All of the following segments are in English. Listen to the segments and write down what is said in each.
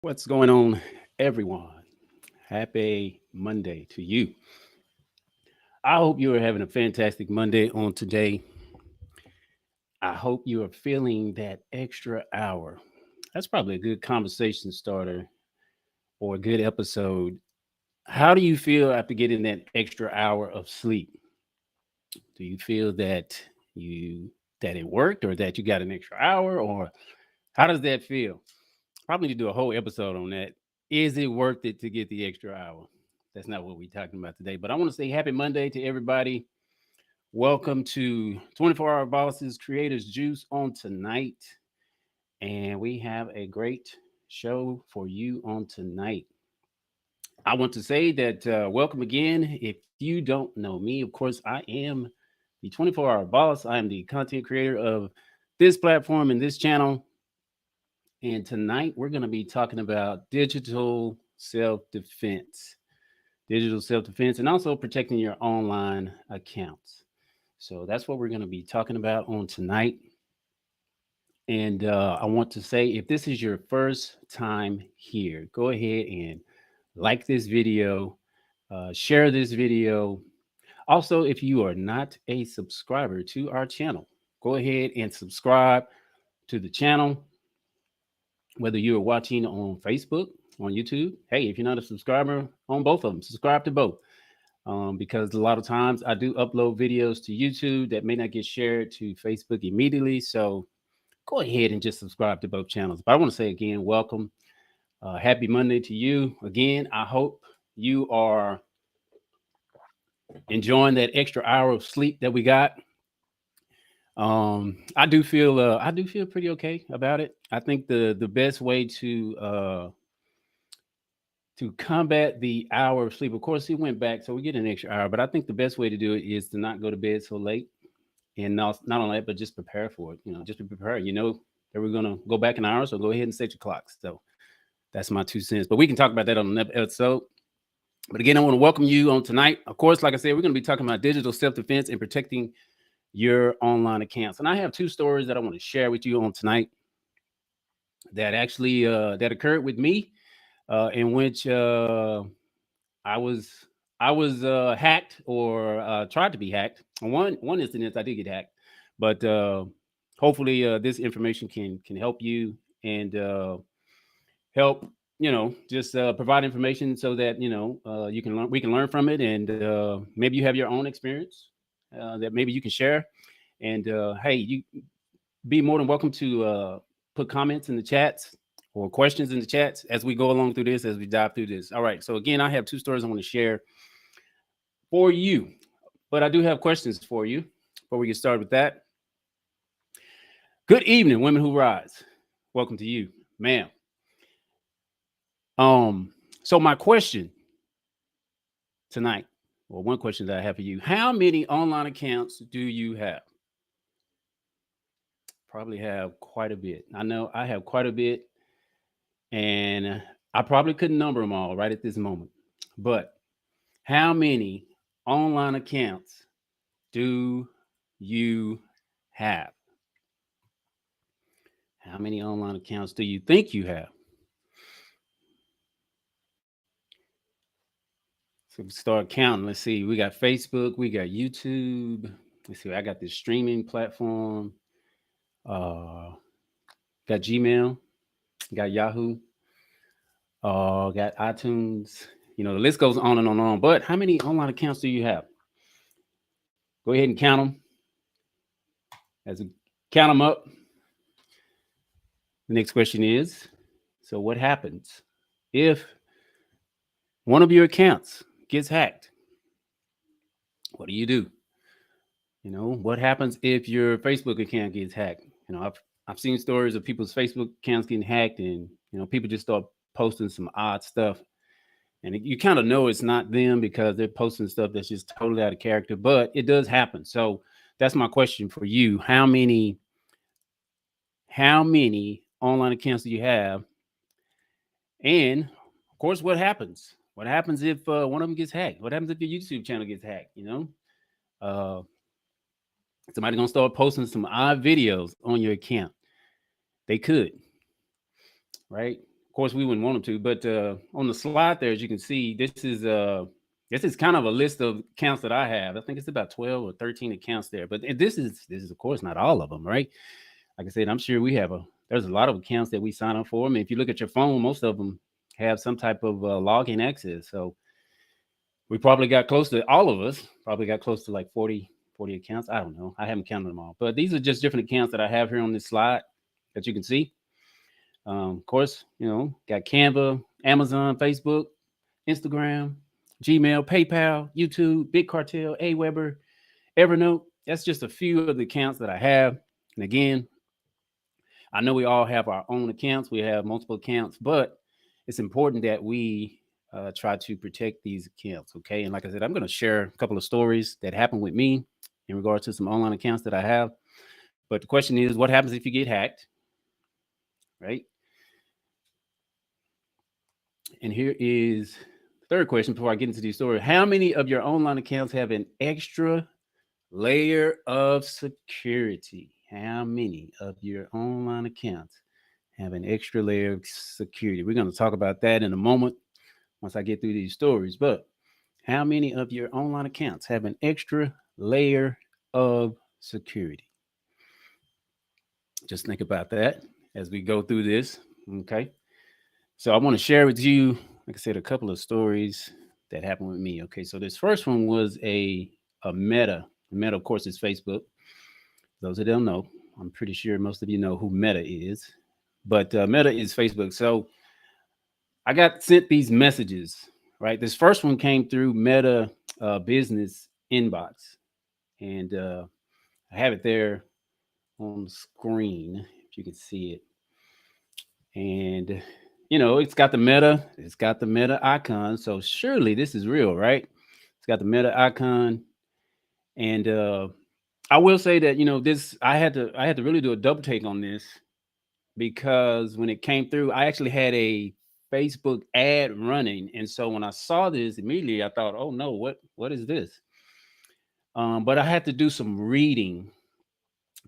What's going on, everyone? Happy Monday to you. I hope you are having a fantastic Monday on today. I hope you are feeling that extra hour. That's probably a good conversation starter or a good episode. How do you feel after getting that extra hour of sleep? Do you feel that it worked or that you got an extra hour, or how does that feel? Probably need to do a whole episode on that. Is it worth it to get the extra hour? That's not what we're talking about today. But I want to say happy Monday to everybody. Welcome to 24 Hour Bosses Creators Juice on tonight. And we have a great show for you on tonight. I want to say that welcome again. If you don't know me, of course, I am the 24-hour boss. I am the content creator of this platform and this channel. And tonight we're going to be talking about digital self defense, and also protecting your online accounts. So that's what we're going to be talking about on tonight. And I want to say, if this is your first time here, go ahead and like this video, share this video. Also, if you are not a subscriber to our channel, go ahead and subscribe to the channel. Whether you are watching on Facebook, on YouTube, hey, if you're not a subscriber on both of them, subscribe to both. Because a lot of times I do upload videos to YouTube that may not get shared to Facebook immediately. So go ahead and just subscribe to both channels. But I want to say again, welcome. Happy Monday to you. Again, I hope you are enjoying that extra hour of sleep that we got. I do feel pretty okay about it. I think the best way to combat the hour of sleep, of course, he went back, so we get an extra hour. But I think the best way to do it is to not go to bed so late, and not only that, but just prepare for it. Just be prepared. That we're gonna go back an hour, so go ahead and set your clocks. So that's my 2 cents. But we can talk about that on another episode. But again, I want to welcome you on tonight. Of course, like I said, we're going to be talking about digital self-defense and protecting your online accounts. And I have two stories that I want to share with you on tonight that actually that occurred with me, in which I was hacked, or tried to be hacked. One instance, I did get hacked, but hopefully this information can help you, and help just provide information so that we can learn from it, and maybe you have your own experience that maybe you can share. And hey, you be more than welcome to put comments in the chats or questions in the chats as we go along through this, as we dive through this. All right, so again, I have two stories I want to share for you, but I do have questions for you before we get started with that. Good evening, women who rise. Welcome to you, ma'am. So my question tonight, well, one question that I have for you: how many online accounts do you have? Probably have quite a bit. I know I have quite a bit, and I probably couldn't number them all right at this moment. But how many online accounts do you have? How many online accounts do you think you have? So we start counting. Let's see. We got Facebook. We got YouTube. Let's see. I got this streaming platform. Got Gmail. Got Yahoo. Got iTunes. The list goes on and on and on. But how many online accounts do you have? Go ahead and count them. As we count them up, the next question is: so what happens if one of your accounts gets hacked? What do you do? What happens if your Facebook account gets hacked? I've seen stories of people's Facebook accounts getting hacked, and people just start posting some odd stuff, and you kind of know it's not them because they're posting stuff that's just totally out of character. But it does happen. So that's my question for you: how many online accounts do you have? And of course, what happens? What happens if one of them gets hacked? What happens if your YouTube channel gets hacked? Uh, somebody gonna start posting some odd videos on your account. They could, right? Of course, we wouldn't want them to, but on the slide there, as you can see, this is kind of a list of accounts that I have. I think it's about 12 or 13 accounts there, but this is of course not all of them, right? Like I said, I'm sure there's a lot of accounts that we sign up for. I mean, if you look at your phone, most of them have some type of login access. So we probably got close to all of us, probably got close to like 40 accounts. I don't know. I haven't counted them all, but these are just different accounts that I have here on this slide that you can see. Of course, got Canva, Amazon, Facebook, Instagram, Gmail, PayPal, YouTube, Big Cartel, Aweber, Evernote. That's just a few of the accounts that I have. And again, I know we all have our own accounts. We have multiple accounts, but it's important that we try to protect these accounts. Okay. And like I said, I'm going to share a couple of stories that happened with me in regards to some online accounts that I have. But the question is, what happens if you get hacked? Right. And here is the third question before I get into the story. How many of your online accounts have an extra layer of security? How many of your online accounts have an extra layer of security? We're going to talk about that in a moment once I get through these stories. But how many of your online accounts have an extra layer of security? Just think about that as we go through this. Okay. So I want to share with you, like I said, a couple of stories that happened with me. Okay. So this first one was a Meta. Meta, of course, is Facebook. Those that don't know, I'm pretty sure most of you know who Meta is. But Meta is Facebook. So I got sent these messages, right? This first one came through Meta Business Inbox. And I have it there on the screen, if you can see it. And, it's got the Meta icon. So surely this is real, right? It's got the Meta icon. And I will say that, I had to really do a double take on this, because when it came through, I actually had a Facebook ad running. And so when I saw this immediately, I thought, oh no, what is this? But I had to do some reading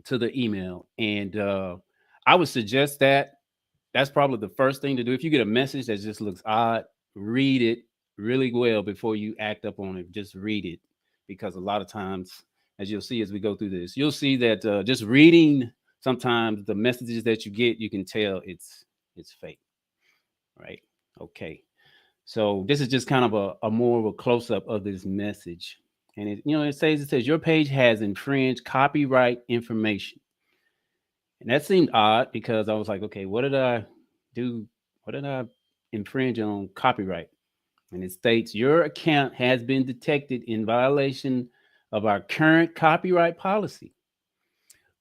to the email. And I would suggest that that's probably the first thing to do. If you get a message that just looks odd, read it really well before you act up on it. Just read it, because a lot of times, as you'll see as we go through this, you'll see that just reading, sometimes the messages that you get, you can tell it's fake, right? Okay. So this is just kind of a more of a close-up of this message. And it says your page has infringed copyright information. And that seemed odd, because I was like, okay, what did I do? What did I infringe on copyright? And it states your account has been detected in violation of our current copyright policy.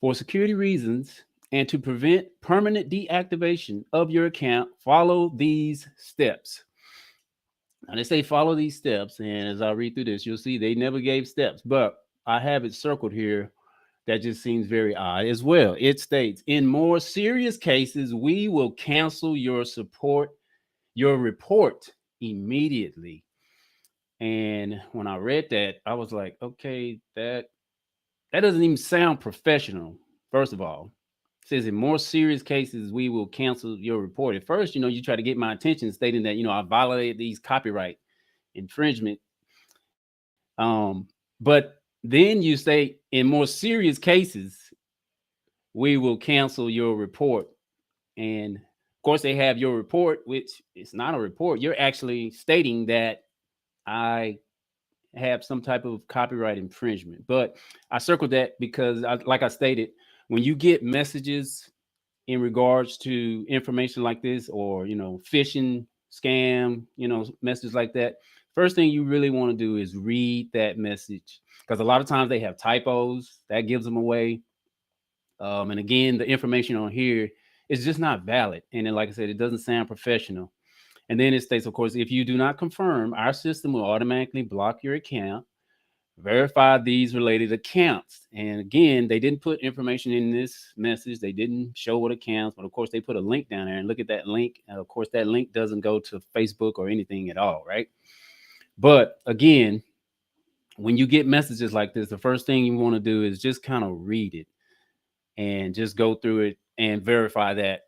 For security reasons and to prevent permanent deactivation of your account, follow these steps. Now they say follow these steps, and as I read through this, you'll see they never gave steps, but I have it circled here. That just seems very odd as well. It states, in more serious cases, we will cancel your report immediately. And when I read that, I was like, okay, that doesn't even sound professional. First of all, it says in more serious cases, we will cancel your report. At first, you try to get my attention stating that, I violated these copyright infringement. But then you say in more serious cases, we will cancel your report. And of course, they have your report, which is not a report. You're actually stating that I have some type of copyright infringement. But I circled that because, like I stated, when you get messages in regards to information like this, or, phishing, scam, messages like that, first thing you really want to do is read that message, because a lot of times they have typos that gives them away. And again, the information on here is just not valid. And then, like I said, it doesn't sound professional. And then it states, of course, if you do not confirm, our system will automatically block your account. Verify these related accounts. And again, they didn't put information in this message. They didn't show what accounts, but of course, they put a link down there and look at that link. And of course, that link doesn't go to Facebook or anything at all, right? But again, when you get messages like this, the first thing you want to do is just kind of read it and just go through it and verify that,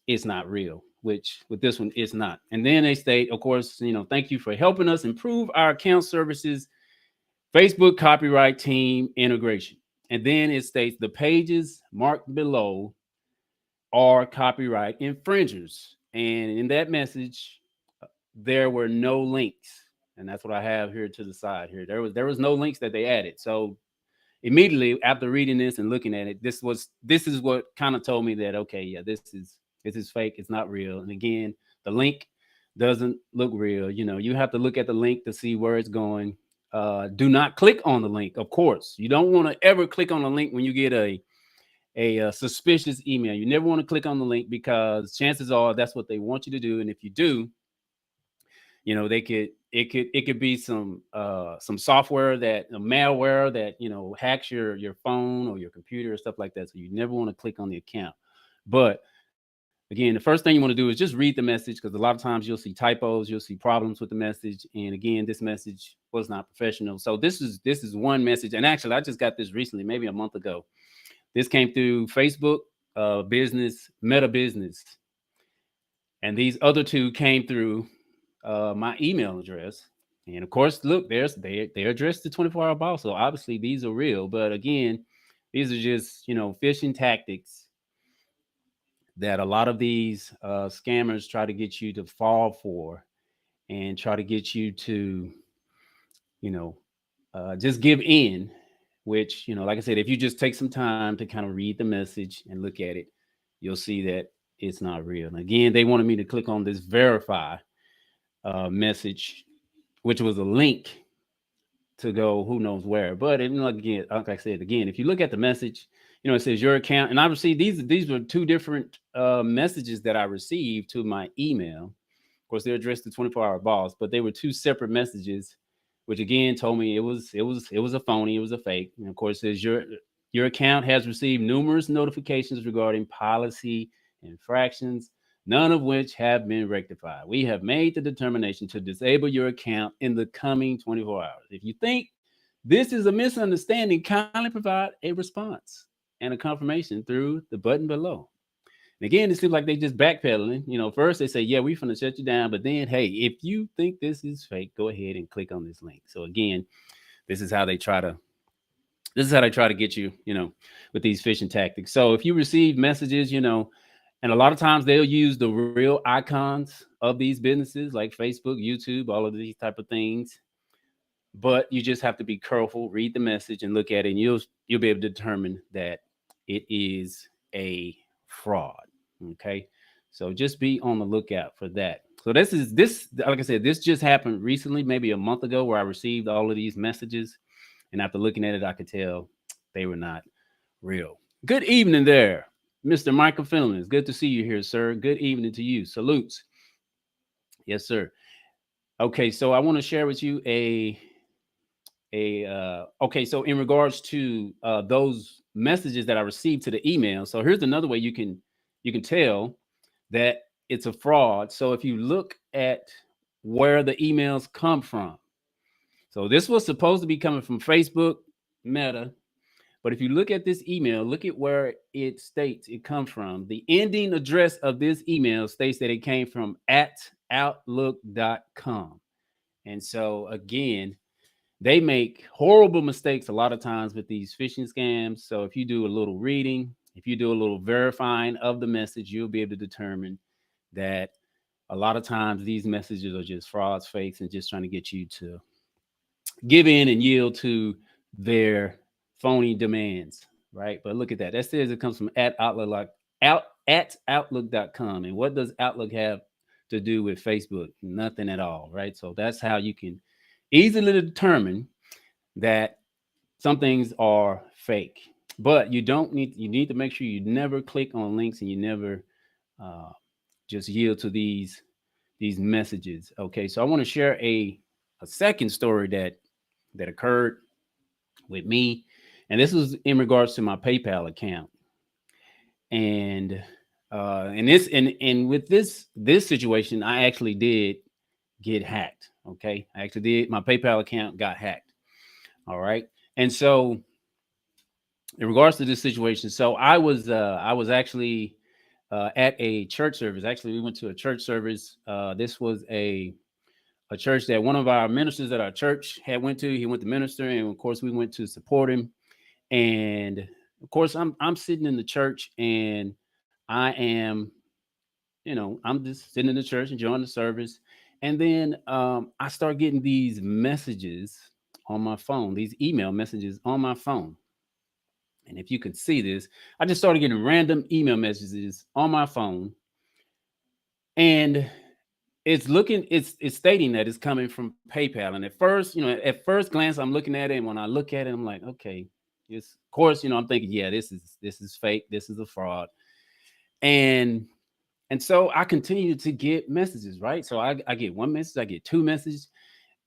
it's not real, which with this one, it's not. And then they state, of course, thank you for helping us improve our account services, Facebook copyright team integration. And then it states the pages marked below are copyright infringers. And in that message, there were no links. And that's what I have here to the side here. There was no links that they added. So immediately after reading this and looking at it, this is what kind of told me that, okay, yeah, this is fake. It's not real. And again, the link doesn't look real. You have to look at the link to see where it's going. Do not click on the link. Of course, you don't want to ever click on a link when you get a suspicious email. You never want to click on the link because chances are that's what they want you to do. And if you do, it could be some software that malware that hacks your phone or your computer or stuff like that. So you never want to click on the account. But again, the first thing you want to do is just read the message, because a lot of times you'll see typos, you'll see problems with the message. And again, this message was not professional. So this is one message. And actually, I just got this recently, maybe a month ago. This came through Facebook Business, Meta Business. And these other two came through my email address. And of course, look, they're addressed to 24-hour boss. So obviously these are real. But again, these are just, phishing tactics that a lot of these scammers try to get you to fall for, and try to get you to, just give in, which, like I said, if you just take some time to kind of read the message and look at it, you'll see that it's not real. And again, they wanted me to click on this verify message, which was a link to go who knows where. But again, like I said, again, if you look at the message, it says your account, and I received these were two different messages that I received to my email. Of course, they're addressed to 24-hour boss, but they were two separate messages, which again told me it was a phony, it was a fake. And of course, it says your account has received numerous notifications regarding policy infractions, none of which have been rectified. We have made the determination to disable your account in the coming 24 hours. If you think this is a misunderstanding, kindly provide a response and a confirmation through the button below. And again, it seems like they just backpedaling. First they say, yeah, we're going to shut you down. But then, hey, if you think this is fake, go ahead and click on this link. So again, this is how they try to get you, with these phishing tactics. So if you receive messages, and a lot of times they'll use the real icons of these businesses like Facebook, YouTube, all of these type of things. But you just have to be careful, read the message and look at it, and you'll be able to determine that it is a fraud. Okay. So just be on the lookout for that. So this, like I said, this just happened recently, maybe a month ago, where I received all of these messages. And after looking at it, I could tell they were not real. Good evening there, Mr. Michael Finland. It's good to see you here, sir. Good evening to you. Salutes. Yes, sir. Okay, so I want to share with you okay, so in regards to those messages that I received to the email. So here's another way you can tell that it's a fraud. So if you look at where the emails come from. So this was supposed to be coming from Facebook, Meta. But if you look at this email, look at where it states it comes from. The ending address of this email states that it came from @outlook.com. And so again, they make horrible mistakes a lot of times with these phishing scams. So if you do a little reading, if you do a little verifying of the message, you'll be able to determine that a lot of times these messages are just frauds, fakes, and just trying to get you to give in and yield to their phony demands, right? But look at that. That says it comes from @outlook.com. And what does Outlook have to do with Facebook? Nothing at all, right? So that's how you can easily determine that some things are fake. But you need to make sure you never click on links and you never uh, just yield to these messages. Okay, so I want to share a second story that occurred with me, and this was in regards to my PayPal account. And with this situation, I actually did get hacked. Okay, I actually did. My PayPal account got hacked. All right, and so in regards to this situation, so I was actually at a church service. Actually, we went to a church service. This was a church that one of our ministers at our church had went to. He went to minister, and of course, we went to support him. And of course, I'm sitting in the church, and I am, I'm just sitting in the church enjoying the service, and then I start getting these messages on my phone, these email messages on my phone. And if you can see this, I just started getting random email messages on my phone, and it's stating that it's coming from PayPal. And at first, at first glance, I'm looking at it, and when I look at it, I'm like, okay, it's of course, I'm thinking, yeah, this is fake, this is a fraud. And so I continue to get messages, right? So I get one message, I get two messages.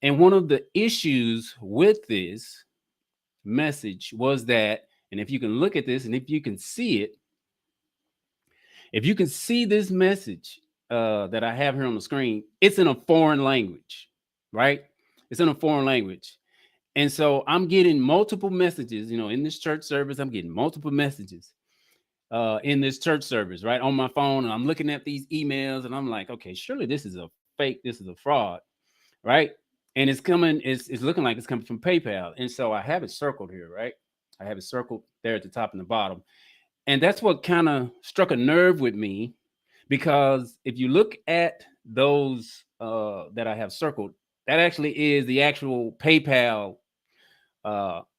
And one of the issues with this message was that, and if you can look at this and if you can see it, if you can see this message that I have here on the screen, it's in a foreign language, right? It's in a foreign language. And so I'm getting multiple messages, in this church service, I'm getting multiple messages in this church service, right, on my phone. And I'm looking at these emails and I'm like, okay, surely this is a fake, this is a fraud, right? And it's looking like it's coming from PayPal. And so I have it circled here, right? I have it circled there at the top and the bottom. And that's what kind of struck a nerve with me, because if you look at those that I have circled, that actually is the actual PayPal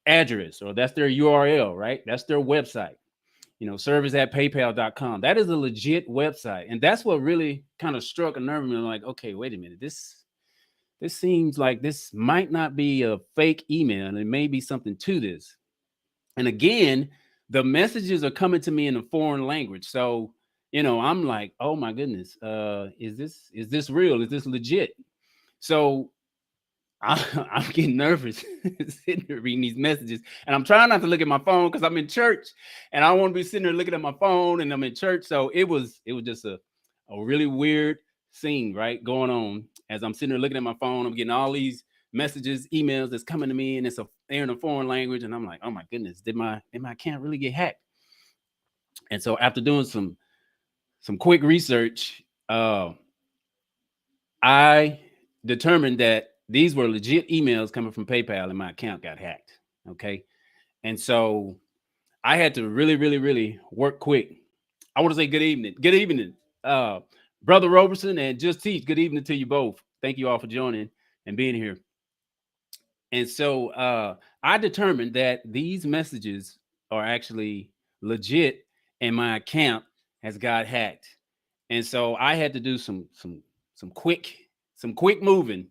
address, or that's their URL, right? That's their website, service at paypal.com. That is a legit website. And that's what really kind of struck a nerve in me. I'm like, okay, wait a minute. This seems like this might not be a fake email, and it may be something to this. And again, the messages are coming to me in a foreign language. So, I'm like, oh my goodness, is this real? Is this legit? So I'm getting nervous sitting there reading these messages, and I'm trying not to look at my phone because I'm in church, and I want to be sitting there looking at my phone, and I'm in church. So it was just a really weird scene, right, going on as I'm sitting there looking at my phone. I'm getting all these messages, emails that's coming to me, and they're in a foreign language, and I'm like, oh my goodness, did my account really get hacked? And so after doing some quick research, I determined that these were legit emails coming from PayPal, and my account got hacked. Okay. And so I had to really, really, really work quick. I want to say good evening. Good evening, uh, Brother Roberson and Just Teach. Good evening to you both. Thank you all for joining and being here. And so I determined that these messages are actually legit, and my account has got hacked. And so I had to do some quick moving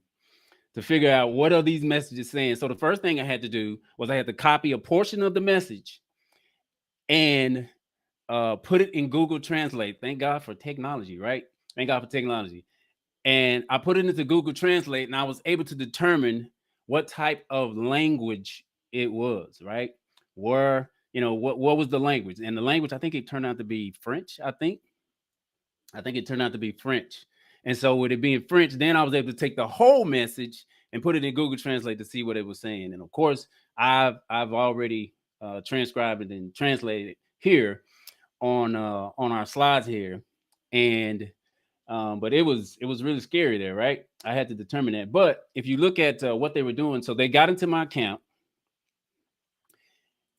to figure out what are these messages saying. So the first thing I had to do was I had to copy a portion of the message and put it in Google Translate. Thank God for technology, right? Thank God for technology. And I put it into Google Translate, and I was able to determine what type of language it was, right? Where, what was the language? And the language, I think it turned out to be French, I think it turned out to be French. And so with it being French, then I was able to take the whole message and put it in Google Translate to see what it was saying. And of course, I've already transcribed it and translated it here on our slides here. And but it was really scary there, right? I had to determine that. But if you look at what they were doing, so they got into my account,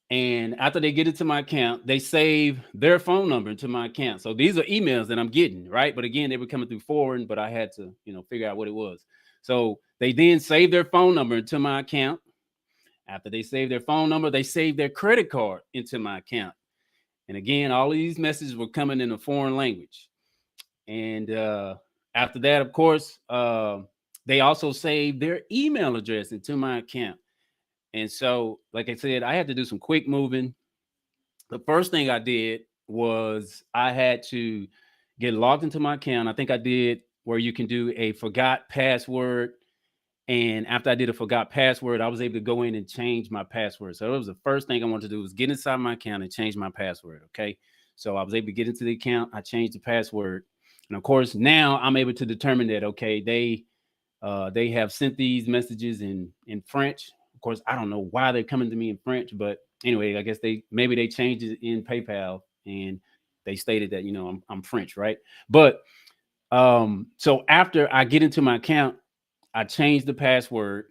and after they get into my account, they save their phone number into my account. So these are emails that I'm getting, right? But again, they were coming through foreign, but I had to, figure out what it was. So they then save their phone number into my account. After they save their phone number, they save their credit card into my account. And again, all of these messages were coming in a foreign language. And after that, of course, they also saved their email address into my account. And so, like I said, I had to do some quick moving. the first thing I did was I had to get logged into my account. I think I did where you can do a forgot password. And after I did a forgot password, I was able to go in and change my password. So that was the first thing I wanted to do was get inside my account and change my password. Okay. So I was able to get into the account. I changed the password. And of course, now I'm able to determine that, okay, they have sent these messages in French. Of course, I don't know why they're coming to me in French, but anyway, I guess they changed it in PayPal and they stated that I'm French, right? But so after I get into my account, I changed the password.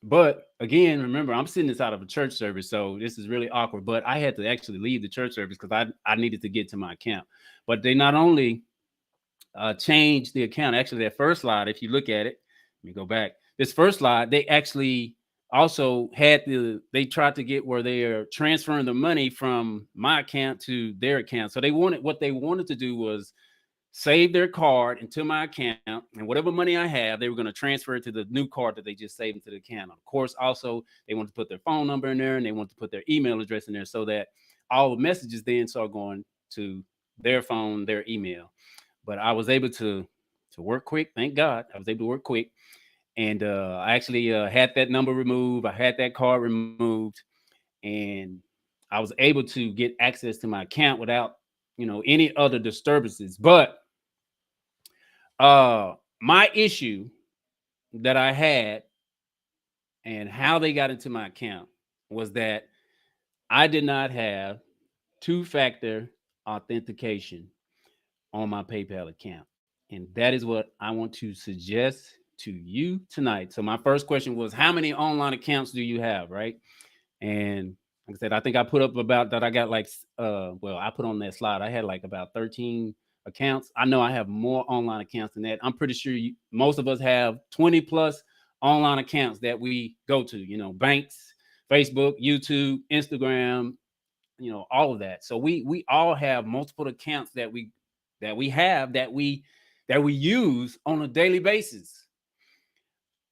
But again, remember, I'm sitting inside of a church service, so this is really awkward. But I had to actually leave the church service because I needed to get to my account. But they not only changed the account. Actually, that first slide, if you look at it, let me go back. This first slide, they actually also they tried to get where they are transferring the money from my account to their account. So what they wanted to do was save their card into my account, and whatever money I have, they were going to transfer it to the new card that they just saved into the account. Of course, also they want to put their phone number in there and they want to put their email address in there so that all the messages then start going to their phone, their email. But I was able to work quick. Thank God, I was able to work quick, and I actually had that number removed. I had that card removed, and I was able to get access to my account without any other disturbances. But my issue that I had and how they got into my account was that I did not have two-factor authentication on my PayPal account. And that is what I want to suggest to you tonight. So my first question was, how many online accounts do you have, right? And like I said, I think I put up about that. I got like, I put on that slide, I had like about 13 accounts. I know I have more online accounts than that. I'm pretty sure most of us have 20 plus online accounts that we go to, banks, Facebook, YouTube, Instagram, all of that. So we all have multiple accounts that we use on a daily basis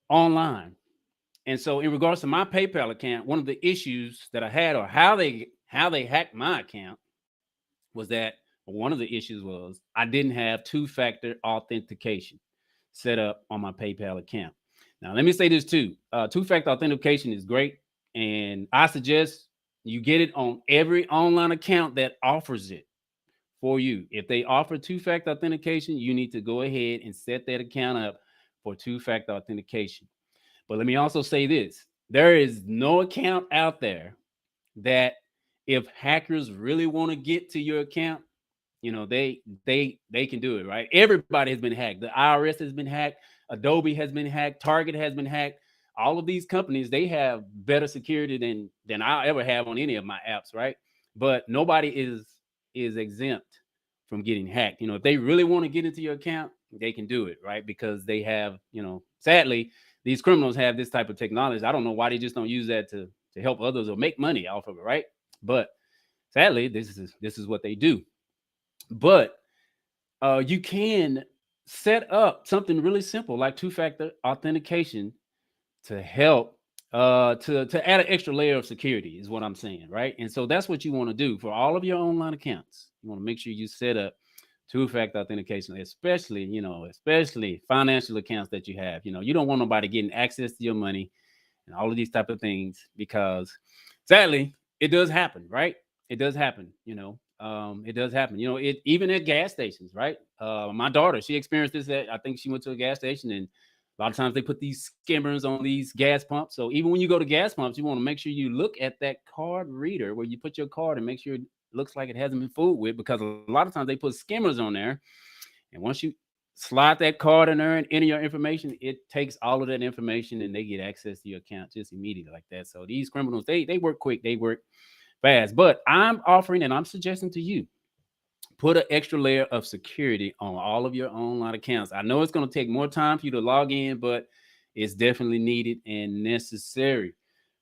online. And so in regards to my PayPal account, one of the issues that I had, or how they hacked my account, was that one of the issues was I didn't have two-factor authentication set up on my PayPal account. Now, let me say this too. Two-factor authentication is great, and I suggest you get it on every online account that offers it for you. If they offer two-factor authentication, you need to go ahead and set that account up for two-factor authentication. But let me also say this. There is no account out there that if hackers really want to get to your account, they can do it, right? Everybody has been hacked. The IRS has been hacked. Adobe has been hacked. Target has been hacked. All of these companies, they have better security than I ever have on any of my apps, right? But nobody is exempt from getting hacked. If they really want to get into your account, they can do it, right? Because they have, sadly, these criminals have this type of technology. I don't know why they just don't use that to help others or make money off of it, right? But sadly, this is what they do. But you can set up something really simple like two-factor authentication to help to add an extra layer of security is what I'm saying, right? And so that's what you want to do for all of your online accounts. You want to make sure you set up two-factor authentication, especially financial accounts that you have. You don't want nobody getting access to your money and all of these type of things, because sadly it does happen, right? It does happen. It does happen. It even at gas stations, right? My daughter, she experienced this I think she went to a gas station, and a lot of times they put these skimmers on these gas pumps. So even when you go to gas pumps, you want to make sure you look at that card reader where you put your card and make sure it looks like it hasn't been fooled with, because a lot of times they put skimmers on there. And once you slide that card in there and enter your information, it takes all of that information and they get access to your account just immediately like that. So these criminals, they work quick, they work fast. But I'm offering and I'm suggesting to you, put an extra layer of security on all of your online accounts. I know it's going to take more time for you to log in, but it's definitely needed and necessary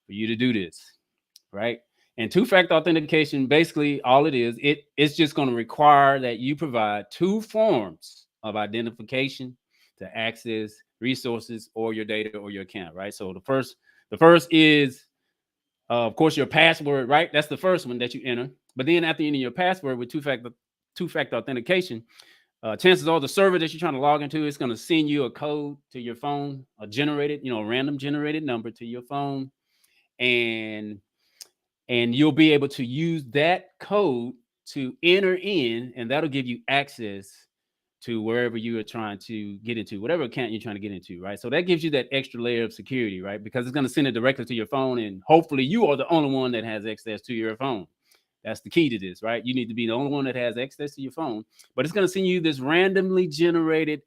for you to do this, right? And two-factor authentication, basically all it's just going to require that you provide two forms of identification to access resources or your data or your account, right? So the first is, of course, your password, right? That's the first one that you enter. But then after entering your password with two-factor authentication, chances are the server that you're trying to log into is going to send you a code to your phone, a generated, a random generated number to your phone, and you'll be able to use that code to enter in, and that'll give you access to wherever you are trying to get into, whatever account you're trying to get into, right? So that gives you that extra layer of security, right? Because it's going to send it directly to your phone, and hopefully you are the only one that has access to your phone. That's the key to this, right? You need to be the only one that has access to your phone, but it's going to send you this randomly generated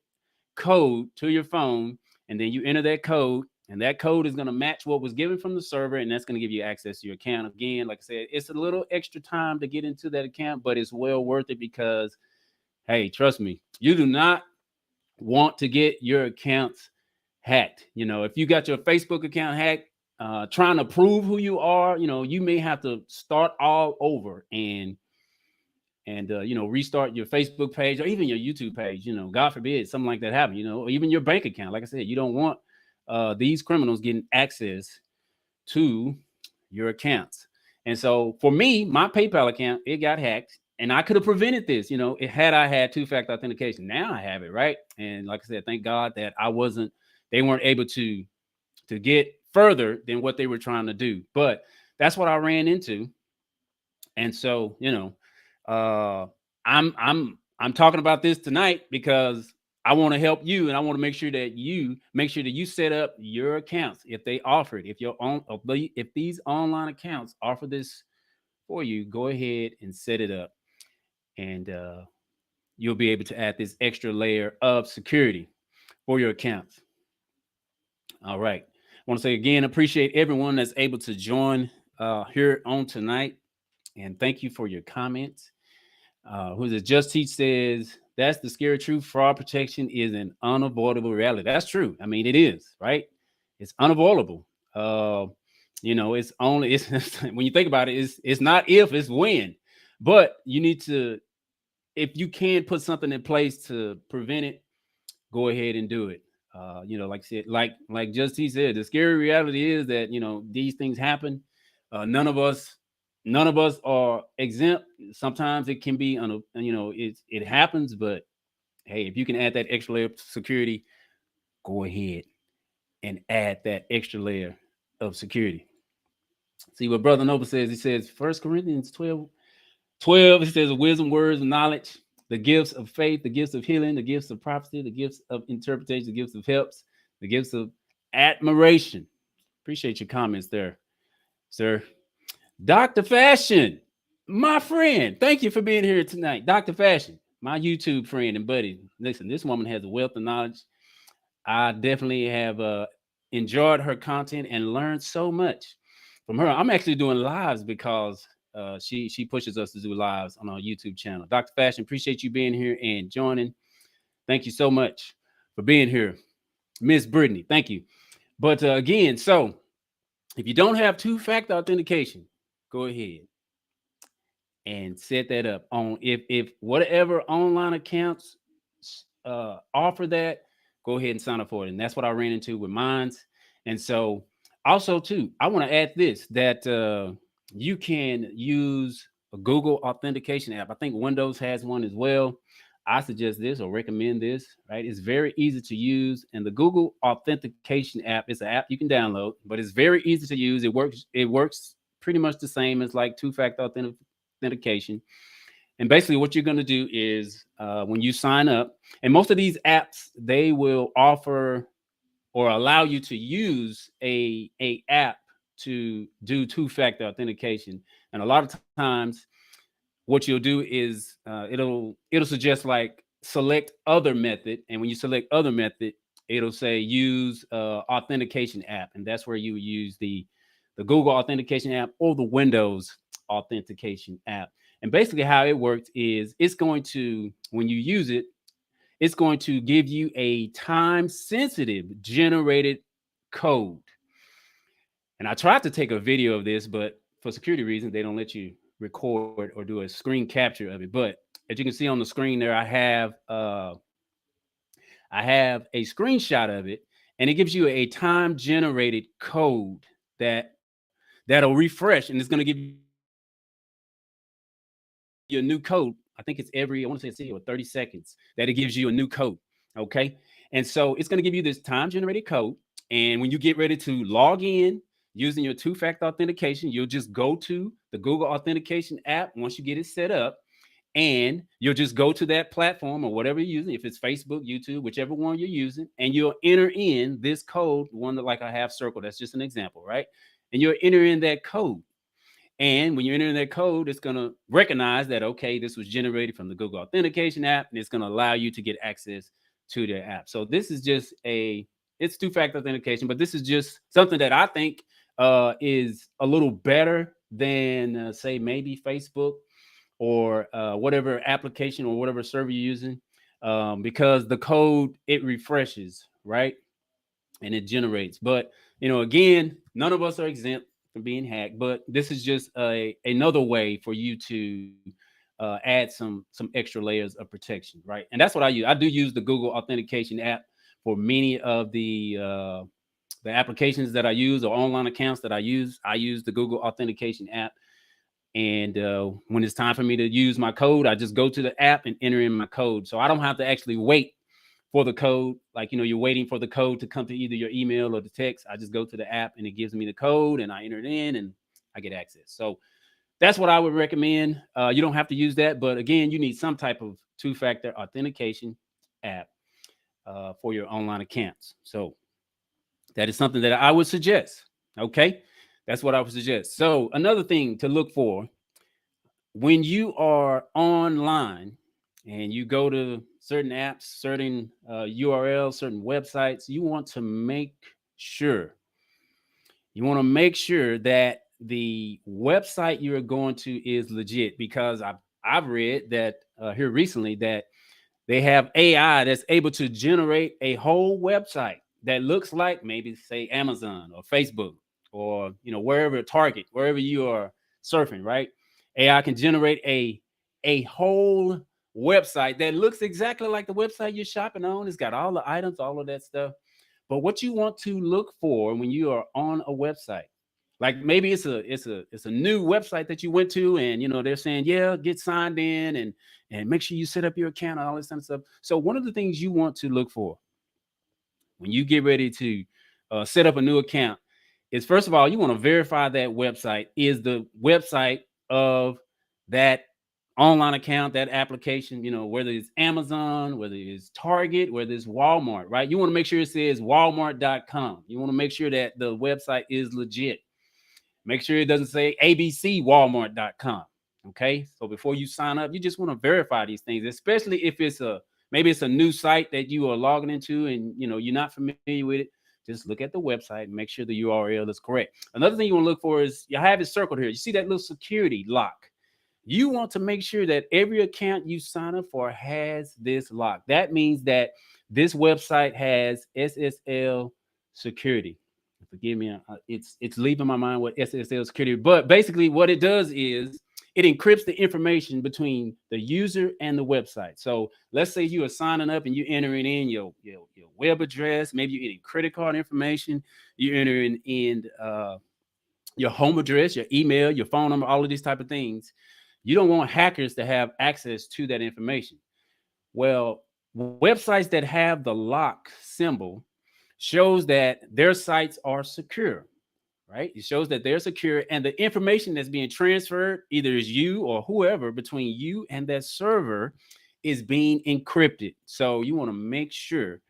code to your phone, and then you enter that code, and that code is going to match what was given from the server, and that's going to give you access to your account. Again, like I said, it's a little extra time to get into that account, but it's well worth it because, hey, trust me, you do not want to get your accounts hacked. If you got your Facebook account hacked, trying to prove who you are, you may have to start all over and restart your Facebook page or even your YouTube page. God forbid something like that happen. Or even your bank account. Like I said, you don't want these criminals getting access to your accounts. And so for me, my PayPal account, it got hacked, and I could have prevented this. It had I had two-factor authentication. Now I have it, right? And like I said, thank God that they weren't able to get further than what they were trying to do. But that's what I ran into. And so, I'm talking about this tonight because I want to help you, and I want to make sure that you set up your accounts if they offer it. If these online accounts offer this for you, go ahead and set it up, and you'll be able to add this extra layer of security for your accounts. All right. I want to say again, appreciate everyone that's able to join here on tonight, and thank you for your comments. Who's it? Just Teach says that's the scary truth. Fraud protection is an unavoidable reality. That's true. I mean, it is, right? It's unavoidable. It's only when you think about it, it's not if, it's when. But you need to, if you can put something in place to prevent it, go ahead and do it. Like I said, like Just Teach said, the scary reality is that these things happen. None of us are exempt. Sometimes it can be it happens, but hey, if you can add that extra layer of security, go ahead and add that extra layer of security. See what Brother Noble says. He says 1 Corinthians 12, he says wisdom, words, and knowledge, the gifts of faith, the gifts of healing, the gifts of prophecy, the gifts of interpretation, the gifts of helps, the gifts of admiration. Appreciate your comments there, sir. Dr. Fashion, my friend, thank you for being here tonight. Dr. Fashion, my YouTube friend and buddy. Listen, this woman has a wealth of knowledge. I definitely have enjoyed her content and learned so much from her. I'm actually doing lives because she pushes us to do lives on our YouTube channel. Dr. Fashion, appreciate you being here and joining. Thank you so much for being here. Miss Brittany, thank you. But again, so if you don't have two-factor authentication, go ahead and set that up on if whatever online accounts offer that, go ahead and sign up for it. And that's what I ran into with mines. And so also too, I want to add this, that you can use a Google authentication app. I think Windows has one as well. I suggest this or recommend this, right? It's very easy to use. And the Google authentication app is an app you can download, but it's very easy to use. It works pretty much the same as like two-factor authentication. And basically what you're going to do is when you sign up, and most of these apps, they will offer or allow you to use a app to do two-factor authentication. And a lot of times what you'll do is it'll suggest like select other method. And when you select other method, it'll say use authentication app. And that's where you use the Google authentication app or the Windows authentication app. And basically how it works is it's going to, when you use it, it's going to give you a time-sensitive generated code. And I tried to take a video of this, but for security reasons, they don't let you record or do a screen capture of it. But as you can see on the screen there, I have a screenshot of it, and it gives you a time-generated code that'll refresh, and it's going to give you you a new code. I think it's every, I want to say it's 30 seconds that it gives you a new code. Okay. And so it's going to give you this time generated code. And when you get ready to log in using your two-factor authentication, you'll just go to the Google Authentication app once you get it set up. And you'll just go to that platform or whatever you're using, if it's Facebook, YouTube, whichever one you're using, and you'll enter in this code, one that like I have circled. That's just an example, right? And you'll enter in that code. And when you enter in that code, it's going to recognize that, okay, this was generated from the Google Authentication app, and it's going to allow you to get access to their app. So this is just it's two-factor authentication, but this is just something that I think is a little better than, say, maybe Facebook or whatever application or whatever server you're using, because the code, it refreshes, right? And it generates. But, again, none of us are exempt from being hacked, but this is just another way for you to add some extra layers of protection, right? And that's what I use. I do use the Google Authentication app for many of the applications that I use or online accounts that I use. I use the Google Authentication app. And when it's time for me to use my code, I just go to the app and enter in my code. So I don't have to actually wait for the code. Like, you're waiting for the code to come to either your email or the text. I just go to the app and it gives me the code and I enter it in and I get access. So that's what I would recommend. You don't have to use that. But again, you need some type of two-factor authentication app for your online accounts. So that is something that I would suggest. Okay. That's what I would suggest. So another thing to look for when you are online and you go to certain apps, certain URLs, certain websites, you want to make sure that the website you're going to is legit, because I've read that here recently that they have AI that's able to generate a whole website that looks like maybe, say, Amazon or Facebook or wherever, Target, wherever you are surfing, right? AI can generate a whole website that looks exactly like the website you're shopping on. It's got all the items, all of that stuff. But what you want to look for when you are on a website, like maybe it's a new website that you went to, and they're saying, yeah, get signed in and make sure you set up your account and all this kind of stuff. So one of the things you want to look for when you get ready to set up a new account is, first of all, you want to verify that website is the website of that online account, that application, whether it's Amazon, whether it's Target, whether it's Walmart, right? You want to make sure it says walmart.com. You want to make sure that the website is legit. Make sure it doesn't say abcwalmart.com. Okay. So before you sign up, you just want to verify these things, especially if maybe it's a new site that you are logging into and you're not familiar with it. Just look at the website and make sure the URL is correct. Another thing you want to look for is, you have it circled here. You see that little security lock. You want to make sure that every account you sign up for has this lock. That means that this website has SSL security. Forgive me, it's leaving my mind what SSL security, but basically what it does is it encrypts the information between the user and the website. So let's say you are signing up and you're entering in your web address, maybe you're entering credit card information, you're entering in your home address, your email, your phone number, all of these type of things. You don't want hackers to have access to that information. Well, websites that have the lock symbol shows that their sites are secure, right? It shows that they're secure, and the information that's being transferred, either is you or whoever between you and that server, is being encrypted. So you want to make sure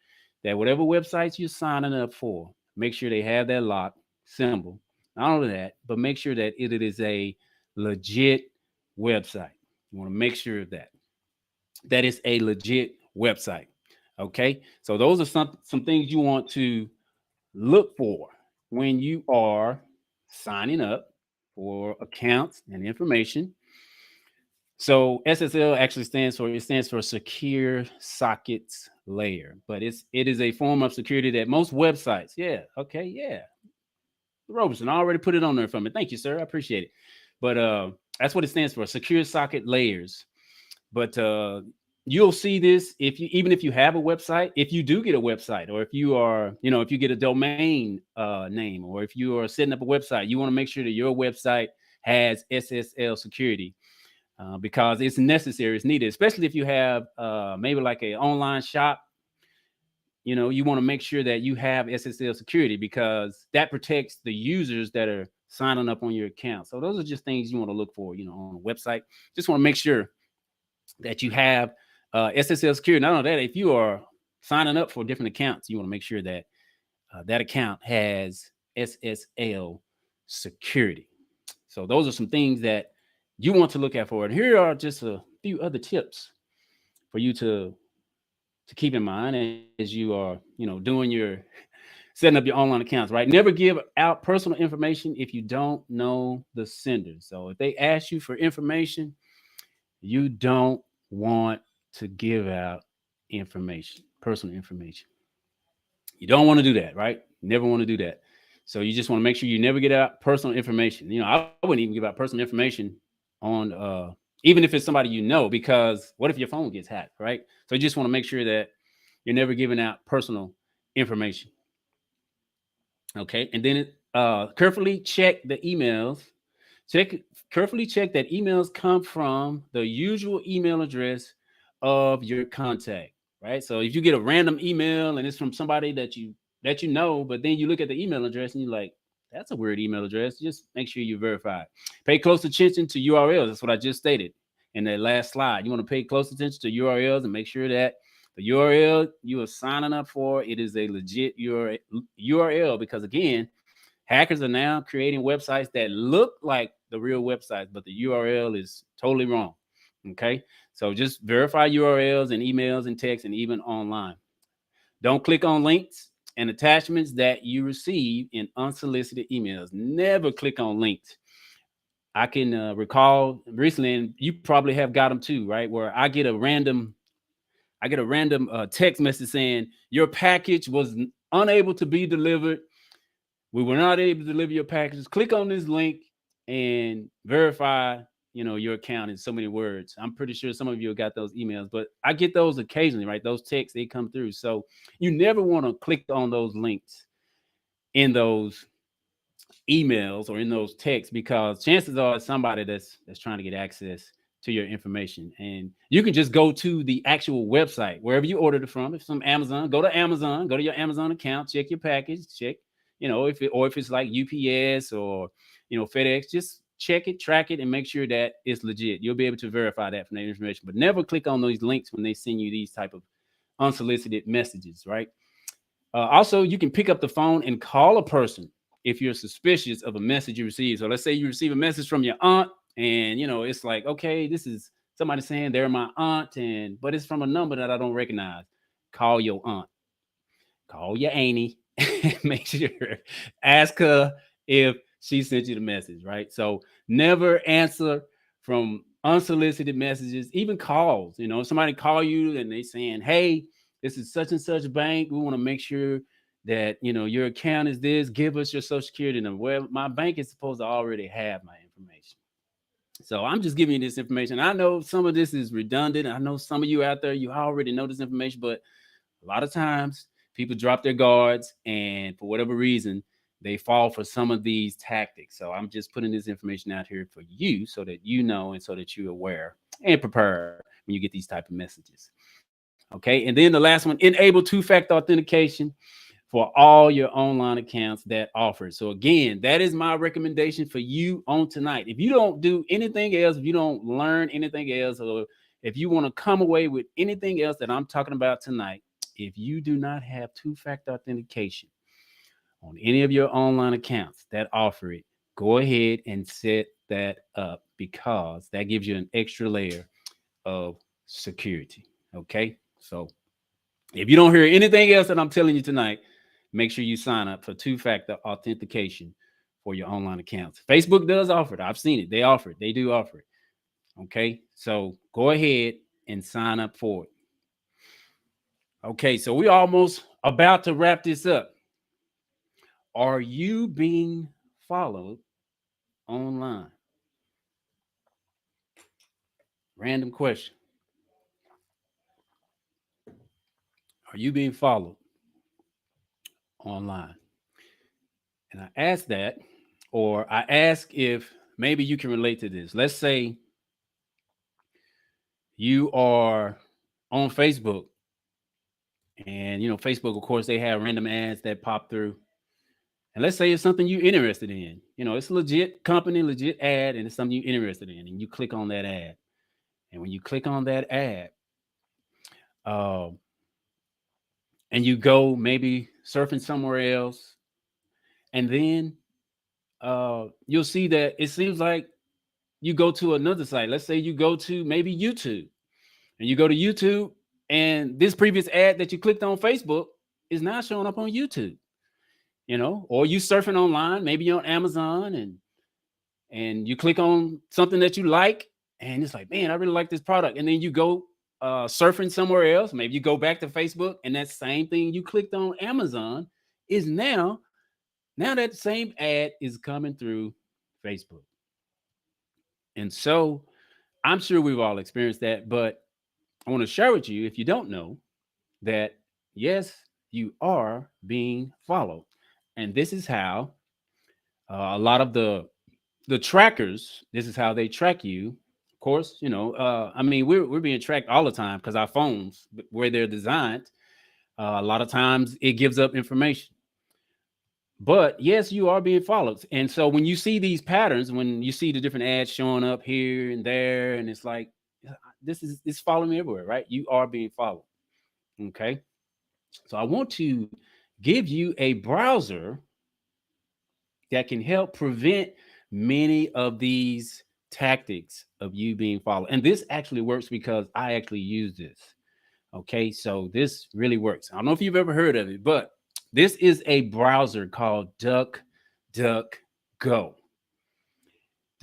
that whatever websites you're signing up for, make sure they have that lock symbol. Not only that, but make sure that it is a legit website. You want to make sure of that is a legit website. Okay, so those are some things you want to look for when you are signing up for accounts and information. So SSL actually stands for Secure Sockets Layer, but it is a form of security that most websites. Yeah, okay, yeah. Roberson, I already put it on there for me. Thank you, sir. I appreciate it. But that's what it stands for, Secure Socket Layers. But you'll see this even if you have a website, if you do get a website, or if you are, if you get a domain name, or if you are setting up a website, you want to make sure that your website has SSL security. because it's necessary, it's needed, especially if you have maybe like an online shop. You want to make sure that you have SSL security because that protects the users that are signing up on your account. So those are just things you want to look for, on a website. Just want to make sure that you have SSL security. Not only that, if you are signing up for different accounts, you want to make sure that that account has SSL security. So those are some things that you want to look out for. And here are just a few other tips for you to keep in mind as you are, doing your setting up your online accounts, right? Never give out personal information if you don't know the sender. So if they ask you for information, you don't want to give out information, personal information. You don't want to do that, right? You never want to do that. So you just want to make sure you never get out personal information. I wouldn't even give out personal information on even if it's somebody because what if your phone gets hacked, right? So you just want to make sure that you're never giving out personal information. Okay, and then carefully check the emails. Carefully check that emails come from the usual email address of your contact, right? So if you get a random email and it's from somebody that you know, but then you look at the email address and you're like, that's a weird email address. Just make sure you verify. Pay close attention to URLs. That's what I just stated in that last slide. You want to pay close attention to URLs and make sure that the URL you are signing up for, it is a legit URL because again, hackers are now creating websites that look like the real websites, but the URL is totally wrong. Okay, so just verify URLs and emails and text and even online. Don't click on links and attachments that you receive in unsolicited emails. Never click on links. I can recall recently, and you probably have got them too, right? Where I get a random text message saying your package was unable to be delivered. We were not able to deliver your packages. Click on this link and verify, your account in so many words. I'm pretty sure some of you have got those emails, but I get those occasionally, right? Those texts, they come through. So you never want to click on those links in those emails or in those texts because chances are it's somebody that's trying to get access to your information. And you can just go to the actual website wherever you ordered it from. If it's from Amazon, go to Amazon, go to your Amazon account, check your package, check, if it's like UPS or FedEx, just check it, track it, and make sure that it's legit. You'll be able to verify that from that information. But never click on those links when they send you these type of unsolicited messages, right? Also, you can pick up the phone and call a person if you're suspicious of a message you receive. So let's say you receive a message from your aunt and it's like, okay, this is somebody saying they're my aunt, but it's from a number that I don't recognize. Call your aunt, call your auntie, make sure, ask her if she sent you the message, right? So never answer from unsolicited messages, even calls. If somebody call you and they saying, hey, this is such and such bank, we want to make sure that your account is this, give us your social security number. Well, my bank is supposed to already have my information. So I'm just giving you this information. I know some of this is redundant. I know some of you out there, you already know this information, but a lot of times people drop their guards and for whatever reason, they fall for some of these tactics. So I'm just putting this information out here for you so that you know and so that you're aware and prepared when you get these type of messages. Okay. And then the last one, enable two-factor authentication for all your online accounts that offer. So again, that is my recommendation for you on tonight. If you don't do anything else, if you don't learn anything else, or if you want to come away with anything else that I'm talking about tonight, if you do not have two-factor authentication on any of your online accounts that offer it, go ahead and set that up because that gives you an extra layer of security. Okay. So if you don't hear anything else that I'm telling you tonight, make sure you sign up for two-factor authentication for your online accounts. Facebook does offer it. I've seen it. They offer it. They do offer it. Okay. So go ahead and sign up for it. Okay. So we're almost about to wrap this up. Are you being followed online? Random question. Are you being followed online? And I ask that, or I ask if maybe you can relate to this. Let's say you are on Facebook, and Facebook, of course, they have random ads that pop through. And let's say it's something you're interested in. It's a legit company, legit ad, and it's something you're interested in, and you click on that ad. And when you click on that ad, uh, and you go maybe surfing somewhere else, and then you'll see that it seems like you go to another site. Let's say you go to maybe YouTube, and you go to YouTube, and this previous ad that you clicked on Facebook is now showing up on YouTube. Or you surfing online, maybe you're on Amazon, and you click on something that you like, and it's like, man, I really like this product. And then you go surfing somewhere else. Maybe you go back to Facebook, and that same thing you clicked on Amazon is now that same ad is coming through Facebook. And so I'm sure we've all experienced that, but I want to share with you, if you don't know, that yes, you are being followed. And this is how a lot of the trackers, this is how they track you. Of course, I mean, we're being tracked all the time because our phones, where they're designed, a lot of times it gives up information. But yes, you are being followed. And so when you see these patterns, when you see the different ads showing up here and there, and it's like, it's following me everywhere, right? You are being followed. Okay. So I want to give you a browser that can help prevent many of these tactics of you being followed. And this actually works because I actually use this. Okay, so this really works. I don't know if you've ever heard of it, but this is a browser called DuckDuckGo.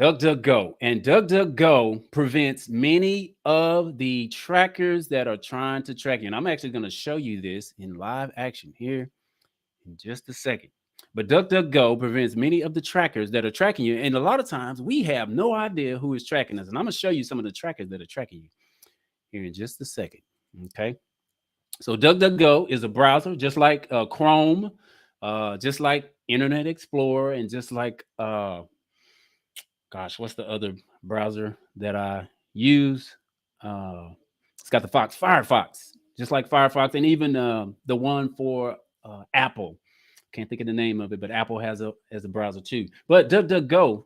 DuckDuckGo. And DuckDuckGo prevents many of the trackers that are trying to track you. And I'm actually going to show you this in live action here in just a second. But DuckDuckGo prevents many of the trackers that are tracking you. And a lot of times we have no idea who is tracking us. And I'm going to show you some of the trackers that are tracking you here in just a second. Okay. So DuckDuckGo is a browser just like Chrome, just like Internet Explorer, and just like, gosh, what's the other browser that I use? It's got the Firefox, just like Firefox, and even the one for Apple. Can't think of the name of it, but Apple has a browser too. But DuckDuckGo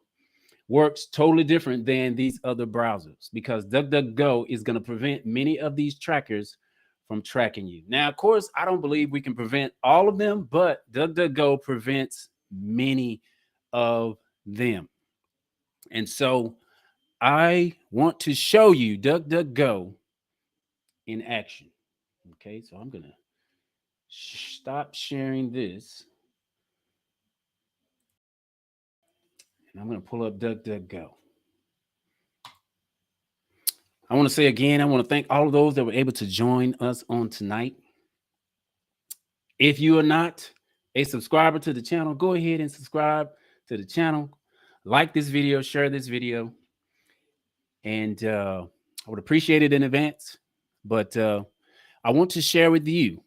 works totally different than these other browsers because DuckDuckGo is going to prevent many of these trackers from tracking you. Now, of course, I don't believe we can prevent all of them, but DuckDuckGo prevents many of them. And so I want to show you DuckDuckGo in action. Okay, so I'm going to stop sharing this. And I'm going to pull up DuckDuckGo. I want to say again, I want to thank all of those that were able to join us on tonight. If you are not a subscriber to the channel, go ahead and subscribe to the channel. Like this video, share this video. And I would appreciate it in advance. But I want to share with you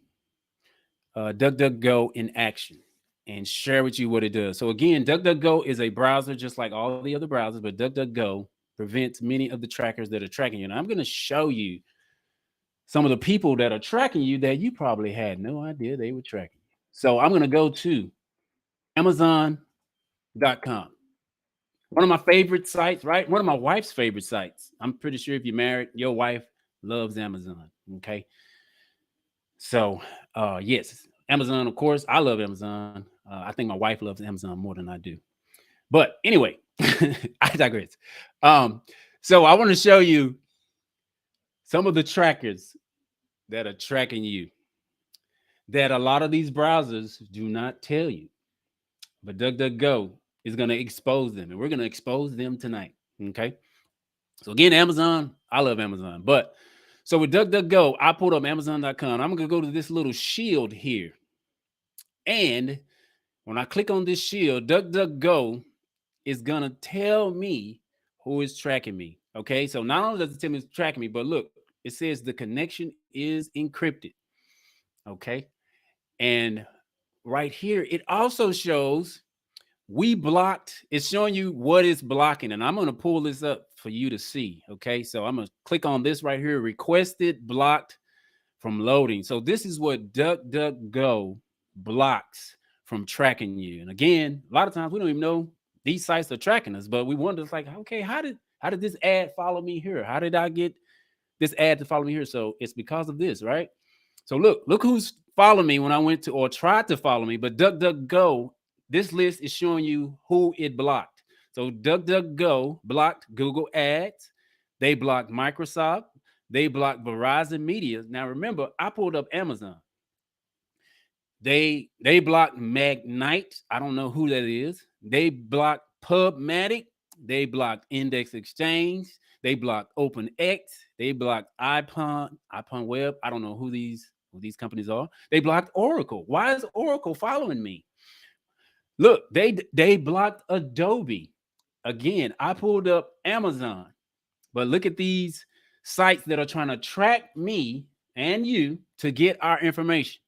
DuckDuckGo in action and share with you what it does. So again, DuckDuckGo is a browser just like all the other browsers, but DuckDuckGo prevents many of the trackers that are tracking you. And I'm going to show you some of the people that are tracking you that you probably had no idea they were tracking you. So I'm going to go to Amazon.com. One of my favorite sites, right? One of my wife's favorite sites. I'm pretty sure if you're married, your wife loves Amazon. Okay. So, yes, Amazon, of course, I love Amazon. I think my wife loves Amazon more than I do. But anyway, I digress. So I want to show you some of the trackers that are tracking you that a lot of these browsers do not tell you. But DuckDuckGo is going to expose them, and we're going to expose them tonight. Okay. So again, Amazon, I love Amazon. But so with DuckDuckGo, I pulled up Amazon.com. I'm going to go to this little shield here. And when I click on this shield, DuckDuckGo is going to tell me who is tracking me. Okay. So not only does it tell me it's tracking me, but look, it says the connection is encrypted. Okay. And right here, it also shows we blocked. It's showing you what is blocking. And I'm going to pull this up for you to see. Okay, so I'm gonna click on this right here, requested blocked from loading. So this is what DuckDuckGo blocks from tracking you. And again, a lot of times we don't even know these sites are tracking us, but we wonder, it's like, okay, how did this ad follow me here? How did I get this ad to follow me here? So it's because of this, right? So look who's following me when I went to or tried to follow me. But DuckDuckGo, this list is showing you who it blocked. So DuckDuckGo blocked Google Ads. They blocked Microsoft. They blocked Verizon Media. Now remember, I pulled up Amazon. They blocked Magnite. I don't know who that is. They blocked PubMatic. They blocked Index Exchange. They blocked OpenX. They blocked IPON Web. I don't know who these companies are. They blocked Oracle. Why is Oracle following me? Look, they blocked Adobe. Again, I pulled up Amazon, but look at these sites that are trying to track me and you to get our information.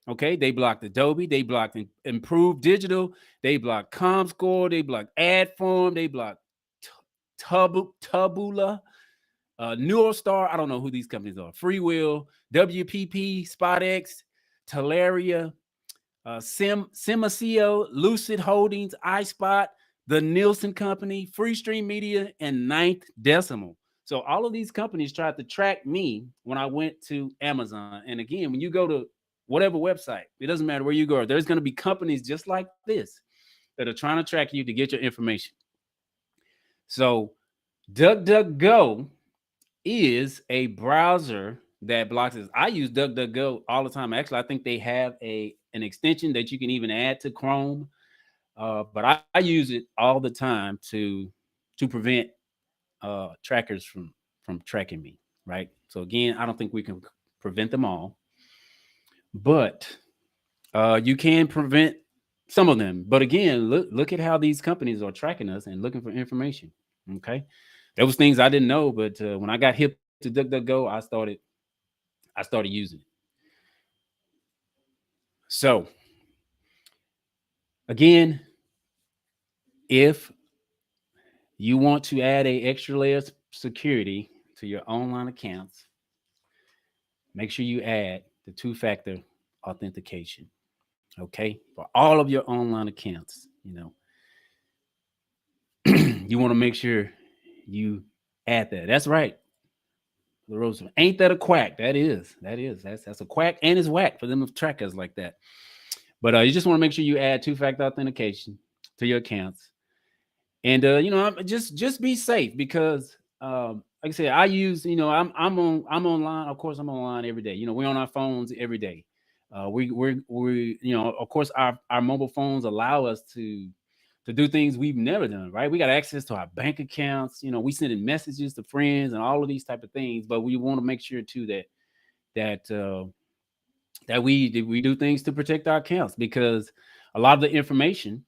Okay, they blocked Adobe, they blocked Improved Digital, they blocked ComScore, they blocked AdForm, they blocked Tabula, Neurostar. I don't know who these companies are. Freewill, WPP, SpotX, Talaria, Simacio, Lucid Holdings, iSpot, the Nielsen Company, Freestream Media, and Ninth Decimal. So all of these companies tried to track me when I went to Amazon. And again, when you go to whatever website, it doesn't matter where you go, there's going to be companies just like this that are trying to track you to get your information. So DuckDuckGo is a browser that blocks this. I use DuckDuckGo all the time. Actually, I think they have an extension that you can even add to Chrome. But I use it all the time to prevent trackers from tracking me, right? So again, I don't think we can prevent them all, but you can prevent some of them. But again, look at how these companies are tracking us and looking for information. Okay, there was things I didn't know, but when I got hip to DuckDuckGo, I started using it. So again, if you want to add an extra layer of security to your online accounts, make sure you add the two-factor authentication. Okay, for all of your online accounts, you want to make sure you add that. That's right. The rose, ain't that a quack? That's a quack, and it's whack for them to track us like that. But you just want to make sure you add two-factor authentication to your accounts, and just be safe, because like I said, I use, I'm online. Of course, I'm online every day. We're on our phones every day. We of course, our mobile phones allow us to do things we've never done, right? We got access to our bank accounts. We sending messages to friends and all of these type of things. But we want to make sure too that we do things to protect our accounts, because a lot of the information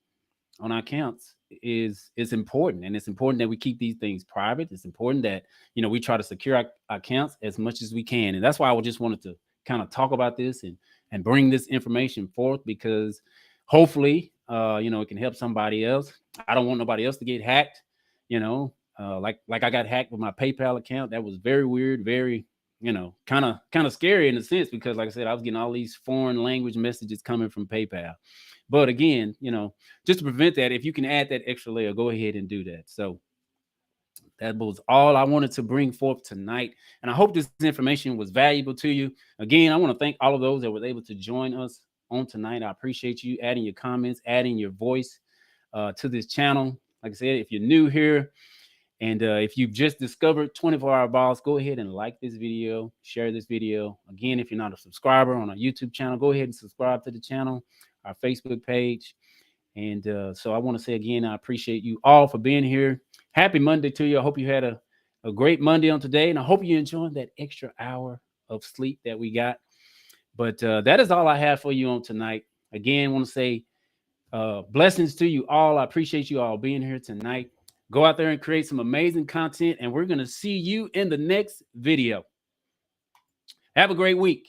on our accounts is important, and it's important that we keep these things private. It's important that we try to secure our accounts as much as we can, and that's why I just wanted to kind of talk about this and bring this information forth, because hopefully it can help somebody else. I don't want nobody else to get hacked. Like I got hacked with my PayPal account. That was very weird, very kind of scary in a sense, because like I said, I was getting all these foreign language messages coming from PayPal. But again, just to prevent that, if you can add that extra layer, go ahead and do that. So that was all I wanted to bring forth tonight. And I hope this information was valuable to you. Again, I want to thank all of those that were able to join us on tonight. I appreciate you adding your comments, adding your voice to this channel. Like I said, if you're new here, and if you've just discovered 24-Hour Boss, go ahead and like this video, share this video. Again, if you're not a subscriber on our YouTube channel, go ahead and subscribe to the channel, our Facebook page. And so I want to say again, I appreciate you all for being here. Happy Monday to you. I hope you had a great Monday on today, and I hope you enjoyed that extra hour of sleep that we got. But that is all I have for you on tonight. Again, I want to say blessings to you all. I appreciate you all being here tonight. Go out there and create some amazing content, and we're going to see you in the next video. Have a great week.